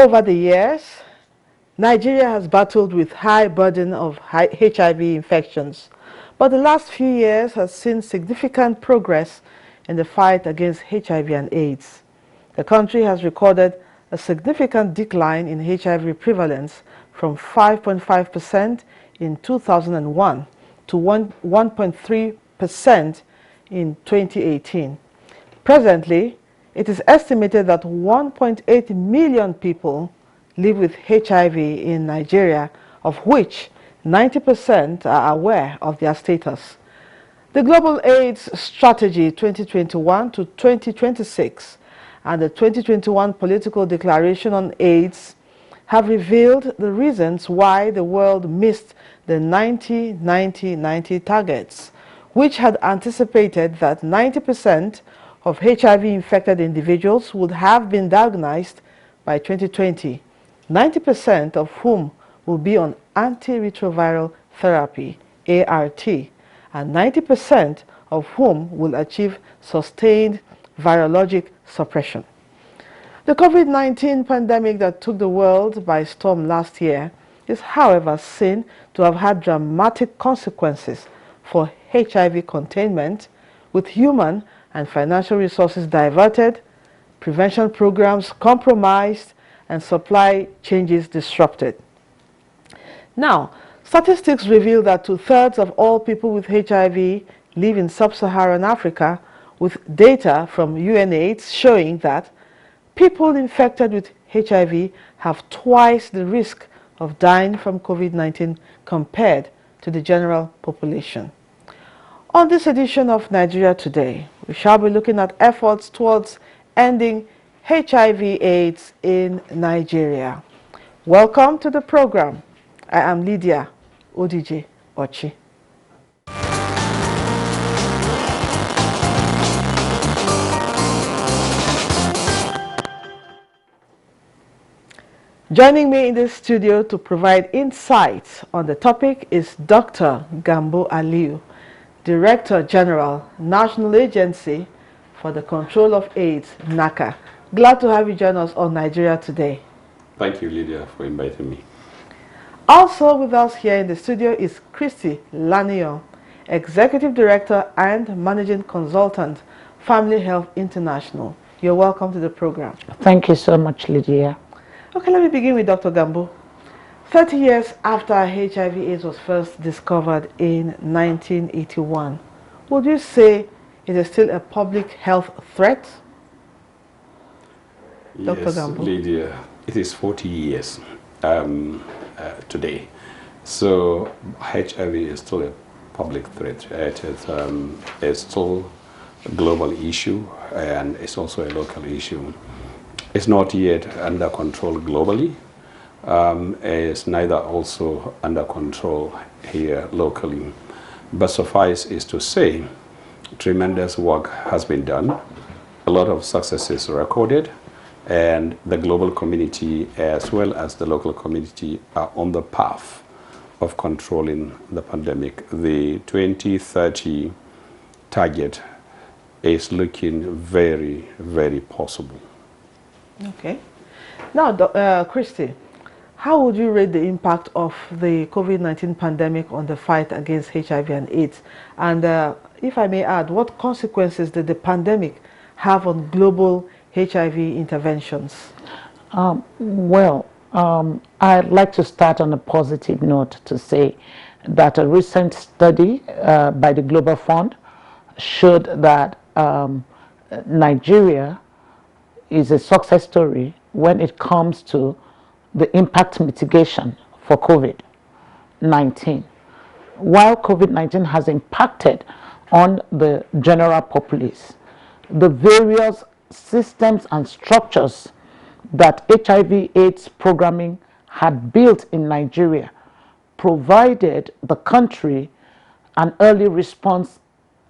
Over the years, Nigeria has battled with high burden of HIV infections, but the last few years has seen significant progress in the fight against HIV and AIDS. The country has recorded a significant decline in HIV prevalence from 5.5% in 2001 to 1.3% in 2018. Presently, it is estimated that 1.8 million people live with HIV in Nigeria, of which 90% are aware of their status. The Global AIDS Strategy 2021 to 2026 and the 2021 Political Declaration on AIDS have revealed the reasons why the world missed the 90-90-90 targets, which had anticipated that 90% of HIV-infected individuals would have been diagnosed by 2020, 90% of whom will be on antiretroviral therapy, ART, and 90% of whom will achieve sustained virologic suppression. The COVID-19 pandemic that took the world by storm last year is, however, seen to have had dramatic consequences for HIV containment, with human and financial resources diverted, prevention programs compromised, and supply chains disrupted. Now, statistics reveal that 2/3 of all people with HIV live in sub-Saharan Africa, with data from UNAIDS showing that people infected with HIV have twice the risk of dying from COVID-19 compared to the general population. On this edition of Nigeria Today, we shall be looking at efforts towards ending HIV/AIDS in Nigeria. Welcome to the program. I am Lydia Odije Ochi. Joining me in this studio to provide insights on the topic is Dr. Gambo Aliyu, Director General, National Agency for the Control of AIDS, NACA. Glad to have you join us on Nigeria Today. Thank you, Lydia, for inviting me. Also with us here in the studio is Christy Lanion, Executive Director and Managing Consultant, Family Health International. You're welcome to the program. Thank you so much, Lydia. Okay, let me begin with Dr. Gambo. 30 years after HIV/AIDS was first discovered in 1981, would you say it is still a public health threat? Yes, Dr. Gambo. Lydia, it is 40 years today. So HIV is still a public threat. It is it's still a global issue, and it's also a local issue. It's not yet under control globally. It's neither also under control here locally. But suffice is to say, tremendous work has been done, a lot of successes recorded, and the global community as well as the local community are on the path of controlling the pandemic. The 2030 target is looking very, very possible. Okay. Now, Christy, how would you rate the impact of the COVID-19 pandemic on the fight against HIV and AIDS? And if I may add, what consequences did the pandemic have on global HIV interventions? I'd like to start on a positive note to say that a recent study by the Global Fund showed that Nigeria is a success story when it comes to the impact mitigation for COVID-19. While COVID-19 has impacted on the general populace, the various systems and structures that HIV/AIDS programming had built in Nigeria provided the country an early response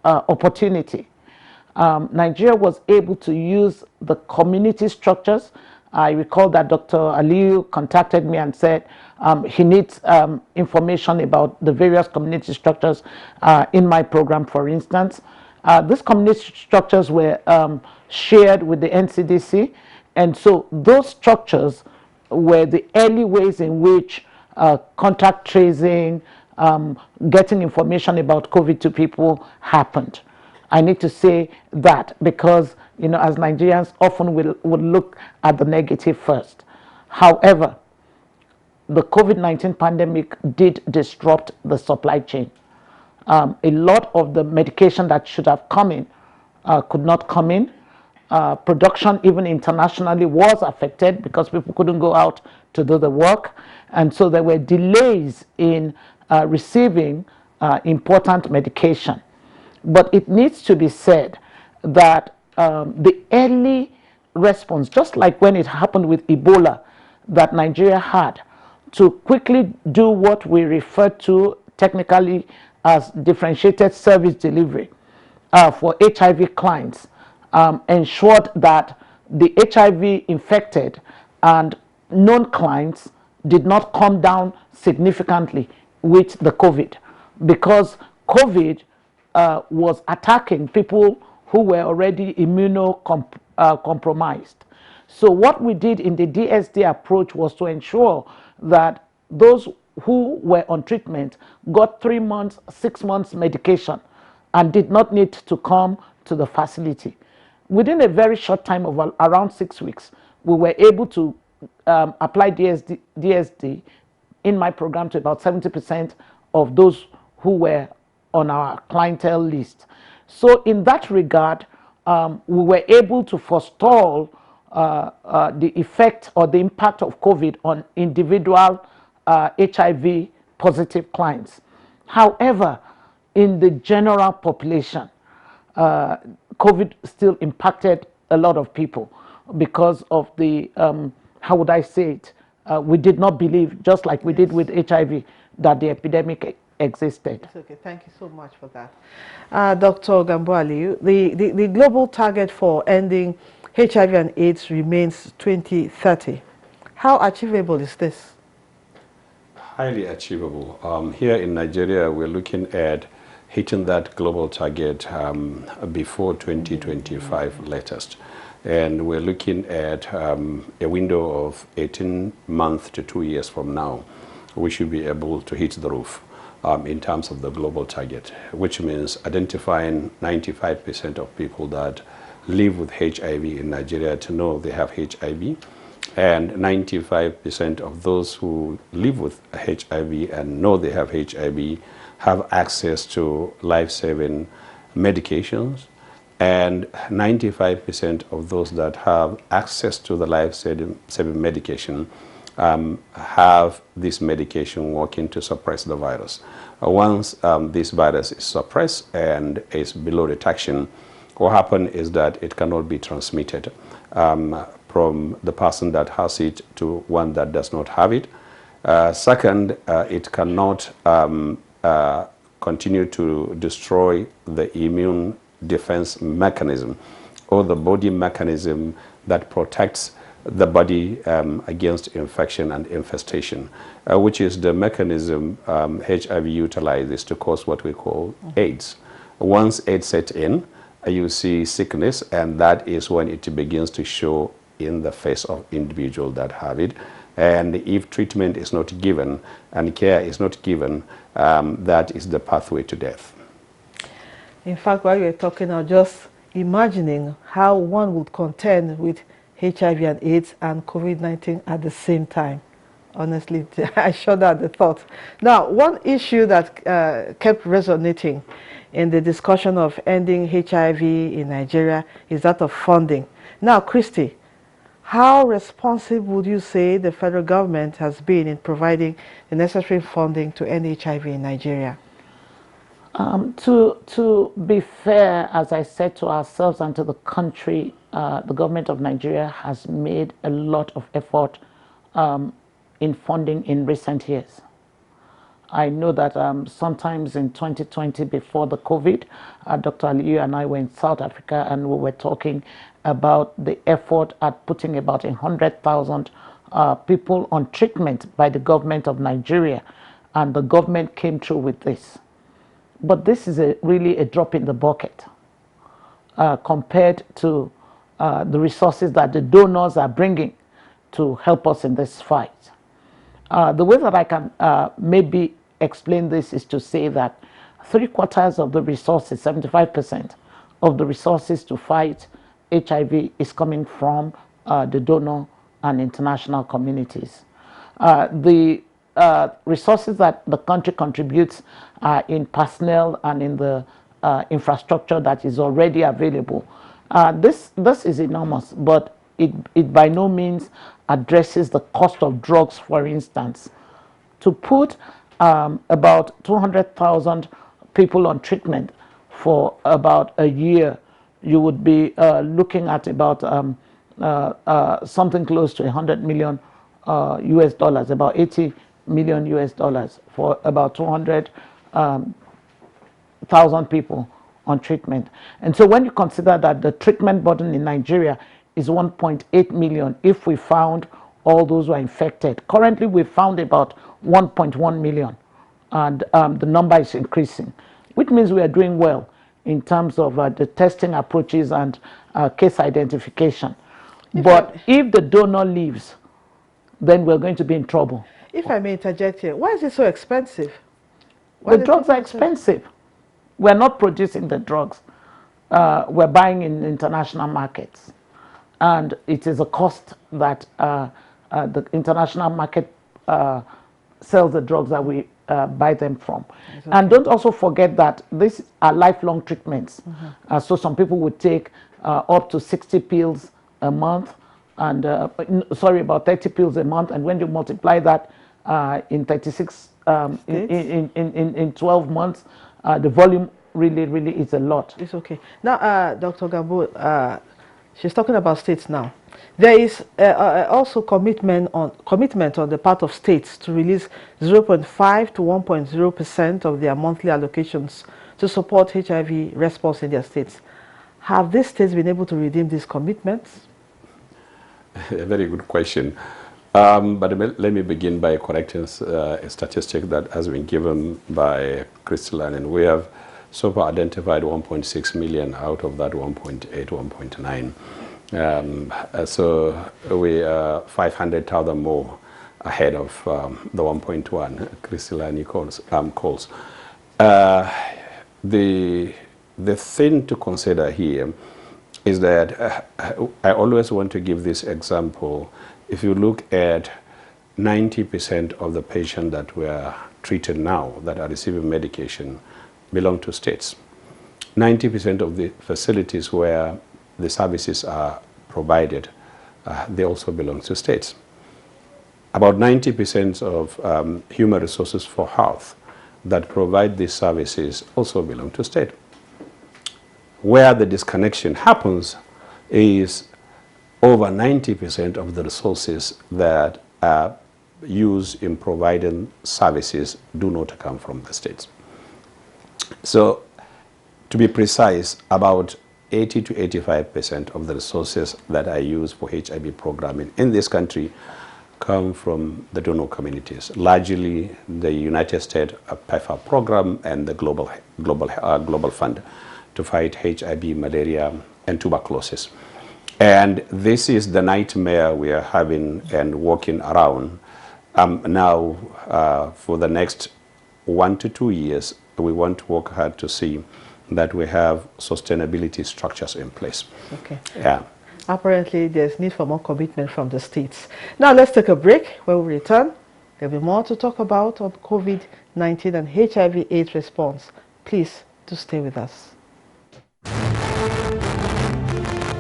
opportunity. Nigeria was able to use the community structures. I recall that Dr. Aliyu contacted me and said he needs information about the various community structures in my program, for instance. These community structures were shared with the NCDC, and so those structures were the early ways in which contact tracing, getting information about COVID to people happened. I need to say that because, you know, as Nigerians often would look at the negative first. However, the COVID-19 pandemic did disrupt the supply chain. A lot of the medication that should have come in could not come in. Production, even internationally, was affected because people couldn't go out to do the work. And so there were delays in receiving important medication. But it needs to be said that the early response, just like when it happened with Ebola, that Nigeria had to quickly do what we refer to technically as differentiated service delivery for HIV clients, ensured that the HIV infected and known clients did not come down significantly with the COVID, because COVID was attacking people who were already immunocompromised. So what we did in the DSD approach was to ensure that those who were on treatment got 3 months, 6 months medication and did not need to come to the facility. Within a very short time of around 6 weeks, we were able to apply DSD in my program to about 70% of those who were on our clientele list. So in that regard, we were able to forestall the effect or the impact of COVID on individual HIV positive clients. However, in the general population, COVID still impacted a lot of people because of the, how would I say it, we did not believe, just like we did with HIV, that the epidemic existed. It's okay, thank you so much for that. Dr. Gamboali, the global target for ending HIV and AIDS remains 2030. How achievable is this? Highly achievable. Here in Nigeria, we're looking at hitting that global target before 2025 latest. And we're looking at a window of 18 months to 2 years from now. We should be able to hit the roof in terms of the global target, which means identifying 95% of people that live with HIV in Nigeria to know they have HIV, and 95% of those who live with HIV and know they have HIV have access to life-saving medications, and 95% of those that have access to the life-saving medication have this medication working to suppress the virus. Once this virus is suppressed and is below detection, what happens is that it cannot be transmitted from the person that has it to one that does not have it. Second, it cannot continue to destroy the immune defense mechanism or the body mechanism that protects the body against infection and infestation, which is the mechanism HIV utilizes to cause what we call AIDS. Once AIDS sets in, you see sickness, and that is when it begins to show in the face of individuals that have it. And if treatment is not given and care is not given, that is the pathway to death. In fact, while you were talking, I was just imagining how one would contend with HIV and AIDS and COVID-19 at the same time. Honestly, I shudder at the thought. Now, one issue that kept resonating in the discussion of ending HIV in Nigeria is that of funding. Now, Christy, how responsive would you say the federal government has been in providing the necessary funding to end HIV in Nigeria? To be fair, as I said, to ourselves and to the country, the government of Nigeria has made a lot of effort in funding in recent years. I know that sometimes in 2020, before the COVID, Dr. Aliyu and I were in South Africa, and we were talking about the effort at putting about 100,000 people on treatment by the government of Nigeria, and the government came through with this. But this is really a drop in the bucket compared to the resources that the donors are bringing to help us in this fight. The way that I can maybe explain this is to say that 3/4 of the resources, 75% of the resources to fight HIV is coming from the donor and international communities. The resources that the country contributes in personnel and in the infrastructure that is already available. This is enormous, but it by no means addresses the cost of drugs, for instance. To put about 200,000 people on treatment for about a year, you would be looking at about something close to 100 million US dollars, about 80 million US dollars for about 200,000 people on treatment. And so when you consider that the treatment burden in Nigeria is 1.8 million, if we found all those who are infected. Currently, we found about 1.1 million, and the number is increasing, which means we are doing well in terms of the testing approaches and case identification. But if the donor leaves, then we're going to be in trouble. If I may interject here, why is it so expensive? The drugs are expensive. We're not producing the drugs. We're buying in international markets. And it is a cost that the international market sells the drugs that we buy them from. Okay. And don't also forget that these are lifelong treatments. So some people would take up to 60 pills a month, and about 30 pills a month. And when you multiply that in 36, in 12 months, the volume really is a lot. It's okay. Now, Dr. Gambo, she's talking about states now. There is also commitment on the part of states to release 0.5 to 1.0% of their monthly allocations to support HIV response in their states. Have these states been able to redeem these commitments? A very good question. But let me begin by correcting a statistic that has been given by Crystalline, and we have so far identified 1.6 million out of that 1.8, 1.9. So we are 500,000 more ahead of the 1.1 Crystalline calls. The thing to consider here is that I always want to give this example. If you look at 90% of the patients that were treated now that are receiving medication belong to states. 90% of the facilities where the services are provided, they also belong to states. About 90% of human resources for health that provide these services also belong to state. Where the disconnection happens is over 90% of the resources that are used in providing services do not come from the states. So, to be precise, about 80 to 85% of the resources that are used for HIV programming in this country come from the donor communities, largely the United States PEPFAR program and the Global Fund to fight HIV, malaria, and tuberculosis. And this is the nightmare we are having and working around now for the next 1 to 2 years. We want to work hard to see that we have sustainability structures in place. Okay. Yeah. Apparently, there's need for more commitment from the states. Now, let's take a break. When we return, there'll be more to talk about on COVID-19 and HIV/AIDS response. Please, do stay with us.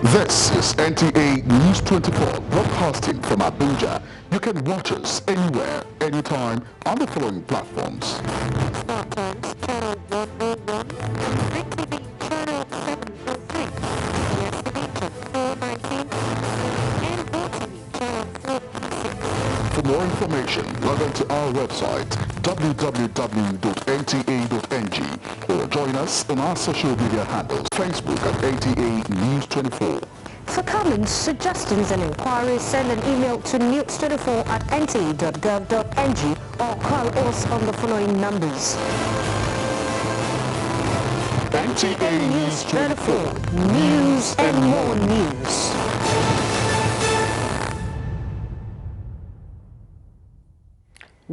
This is NTA News 24 broadcasting from Abuja. You can watch us anywhere, anytime on the following platforms. Star Times Channel 101, Red TV Channel 703, DSTV Channel 419, and GoTV Channel 426. For more information, log on to our website www.nta.ng or join us on our social media handles, Facebook at NTA News 24. For comments, suggestions and inquiries, send an email to news24@nta.gov.ng or call us on the following numbers. NTA News 24. News and more news.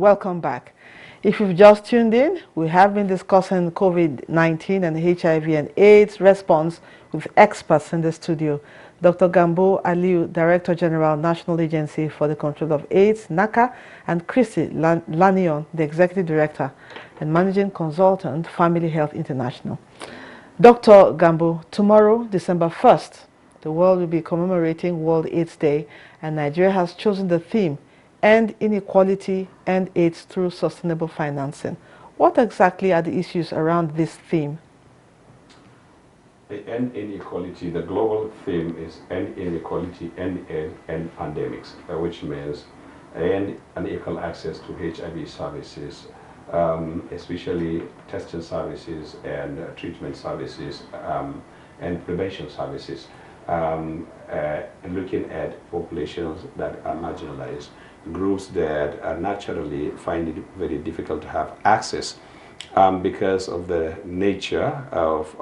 Welcome back. If you've just tuned in, we have been discussing COVID-19 and HIV and AIDS response with experts in the studio. Dr. Gambo Aliu, Director General, National Agency for the Control of AIDS, NACA, and Christy Lanion, the Executive Director and Managing Consultant, Family Health International. Dr. Gambo, tomorrow, December 1st, the world will be commemorating World AIDS Day, and Nigeria has chosen the theme, End Inequality and AIDS Through Sustainable Financing. What exactly are the issues around this theme? The end inequality, the global theme is end inequality, end pandemics, which means end unequal access to HIV services, especially testing services and treatment services and prevention services, looking at populations that are marginalized, groups that naturally find it very difficult to have access because of the nature of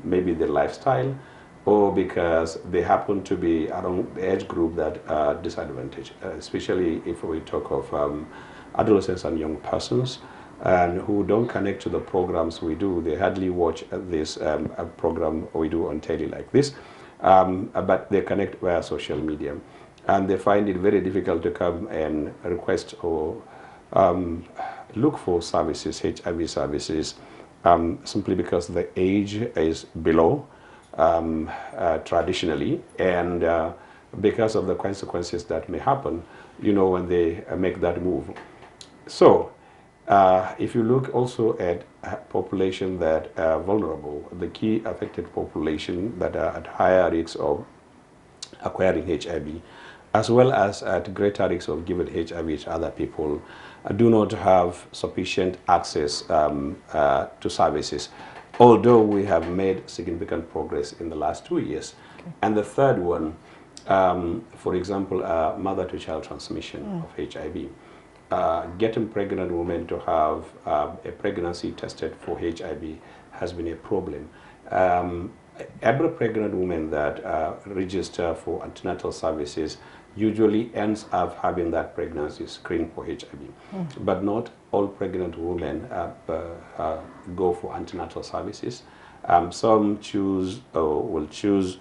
maybe the lifestyle, or because they happen to be around the age group that are disadvantaged, especially if we talk of adolescents and young persons and who don't connect to the programs we do. They hardly watch this program we do on telly like this, but they connect via social media. And they find it very difficult to come and request or look for services, HIV services, simply because the age is below traditionally, and because of the consequences that may happen, you know, when they make that move. So, if you look also at population that are vulnerable, the key affected population that are at higher risk of acquiring HIV, as well as at greater risk of giving HIV to other people, do not have sufficient access to services, although we have made significant progress in the last 2 years. Okay. And the third one, for example, mother-to-child transmission of HIV. Getting pregnant women to have a pregnancy tested for HIV has been a problem. Every pregnant woman that register for antenatal services usually ends up having that pregnancy screened for HIV. But not all pregnant women go for antenatal services. Some choose or will choose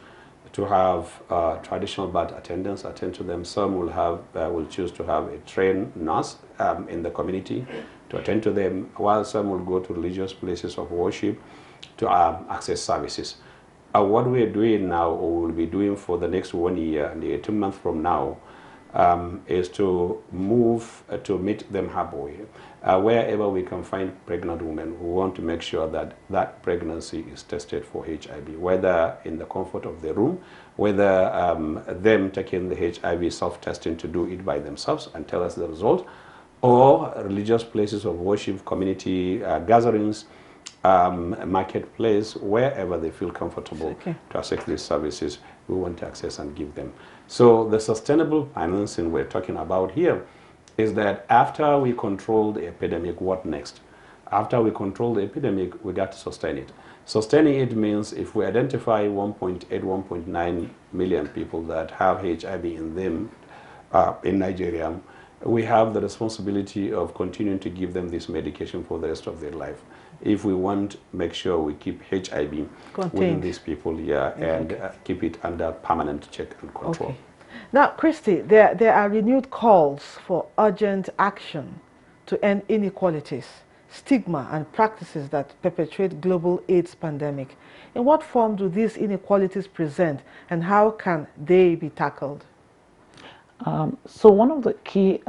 to have traditional birth attendants attend to them. Some will choose to have a trained nurse in the community to attend to them, while some will go to religious places of worship to access services. What we are doing now, or will be doing for the next 1 year and 18 months from now, is to move to meet them halfway. Wherever we can find pregnant women, we want to make sure that that pregnancy is tested for HIV, whether in the comfort of the room, whether them taking the HIV self-testing to do it by themselves and tell us the result, or religious places of worship, community gatherings, marketplace, wherever they feel comfortable to access these services, we want to access and give them. So the sustainable financing we're talking about here is that after we control the epidemic, what next? After we control the epidemic, we got to sustain it. Sustaining it means if we identify 1.8, 1.9 million people that have HIV in them in Nigeria, we have the responsibility of continuing to give them this medication for the rest of their life. If we want to make sure we keep HIV within these people, and keep it under permanent check and control. Okay. Now, Christy, there are renewed calls for urgent action to end inequalities, stigma, and practices that perpetuate global AIDS pandemic. In what form do these inequalities present, and how can they be tackled? So one of the key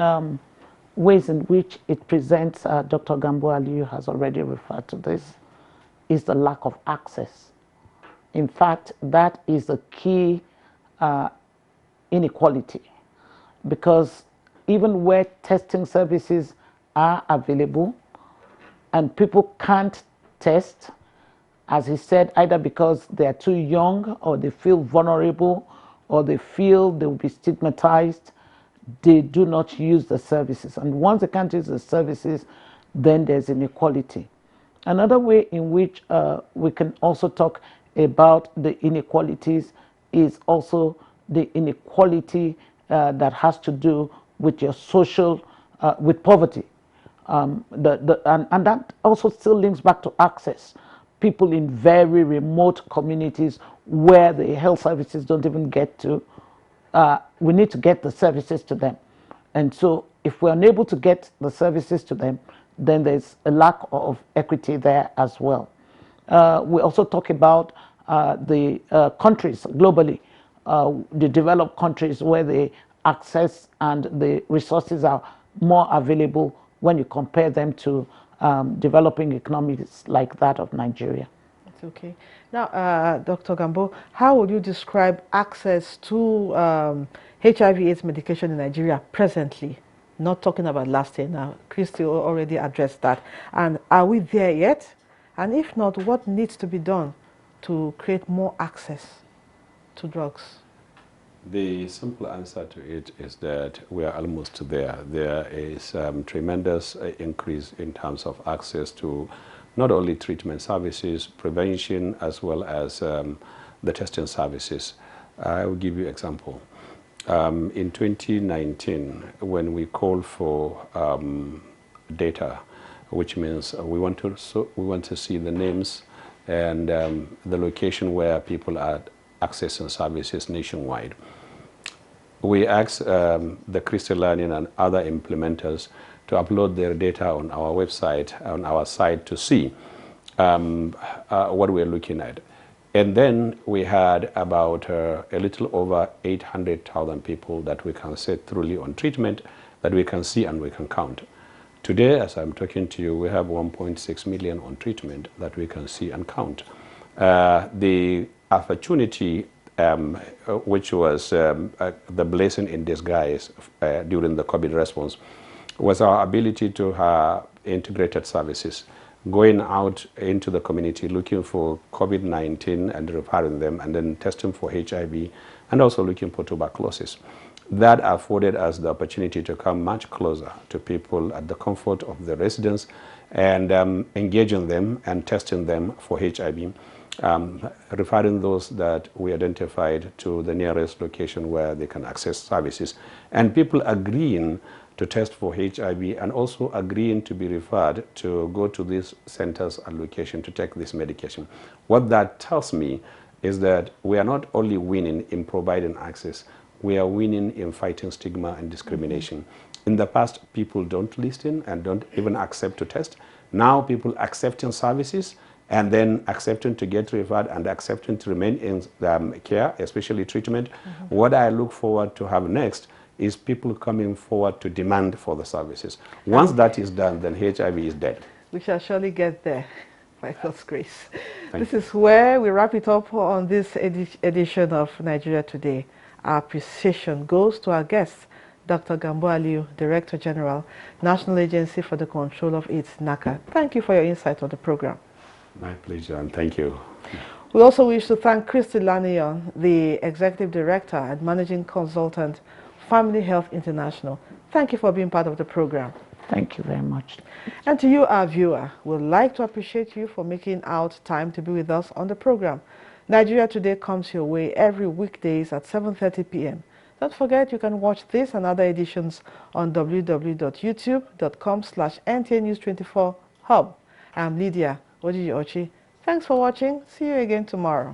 ways in which it presents, Dr. Gambo Aliu has already referred to this, is the lack of access. In fact, that is the key inequality, because even where testing services are available and people can't test, as he said, either because they're too young or they feel vulnerable or they feel they will be stigmatized, they do not use the services. And once they can't use the services, then there's inequality. Another way in which we can also talk about the inequalities is also the inequality that has to do with your social, with poverty. And that also still links back to access. People in very remote communities where the health services don't even get to, we need to get the services to them. And so if we're unable to get the services to them, then there's a lack of equity there as well. We also talk about the countries globally, the developed countries where the access and the resources are more available when you compare them to developing economies like that of Nigeria. That's okay. Now, Dr. Gambo, how would you describe access to HIV/AIDS medication in Nigeria presently? Not talking about last year now. Christy already addressed that. And are we there yet? And if not, what needs to be done to create more access to drugs? The simple answer to it is that we are almost there. There is tremendous increase in terms of access to not only treatment services, prevention, as well as the testing services. I will give you an example. In 2019, when we called for data, which means we want to see the names and the location where people are accessing services nationwide. We asked the Crystal Learning and other implementers to upload their data on our website, on our site, to see what we're looking at. And then we had about a little over 800,000 people that we can say truly on treatment, that we can see and we can count. Today, as I'm talking to you, we have 1.6 million on treatment that we can see and count. The opportunity, which was the blessing in disguise during the COVID response, was our ability to have integrated services, going out into the community looking for COVID-19 and referring them, and then testing for HIV, and also looking for tuberculosis. That afforded us the opportunity to come much closer to people at the comfort of the residence and engaging them and testing them for HIV, referring those that we identified to the nearest location where they can access services, and people agreeing to test for HIV and also agreeing to be referred to go to these centers and location to take this medication. What that tells me is that we are not only winning in providing access, we are winning in fighting stigma and discrimination. In the past, people don't listen and don't even accept to test. Now people accepting services and then accepting to get referred and accepting to remain in care, especially treatment. What I look forward to have next is people coming forward to demand for the services. Once that is done, then HIV is dead. We shall surely get there, by God's grace. This is where we wrap it up on this edition of Nigeria Today. Our appreciation goes to our guest, Dr. Gambo Aliyu, Director General, National Agency for the Control of AIDS, NACA. Thank you for your insight on the program. My pleasure, and thank you. We also wish to thank Christy Lanion, the Executive Director and Managing Consultant, Family Health International. Thank you for being part of the program. Thank you very much. And to you, our viewer, we'd like to appreciate you for making out time to be with us on the program. Nigeria Today comes your way every weekdays at 7:30 p.m. Don't forget you can watch this and other editions on www.youtube.com/NTNews24hub. I'm Lydia Ojiji Ochi. Thanks for watching. See you again tomorrow.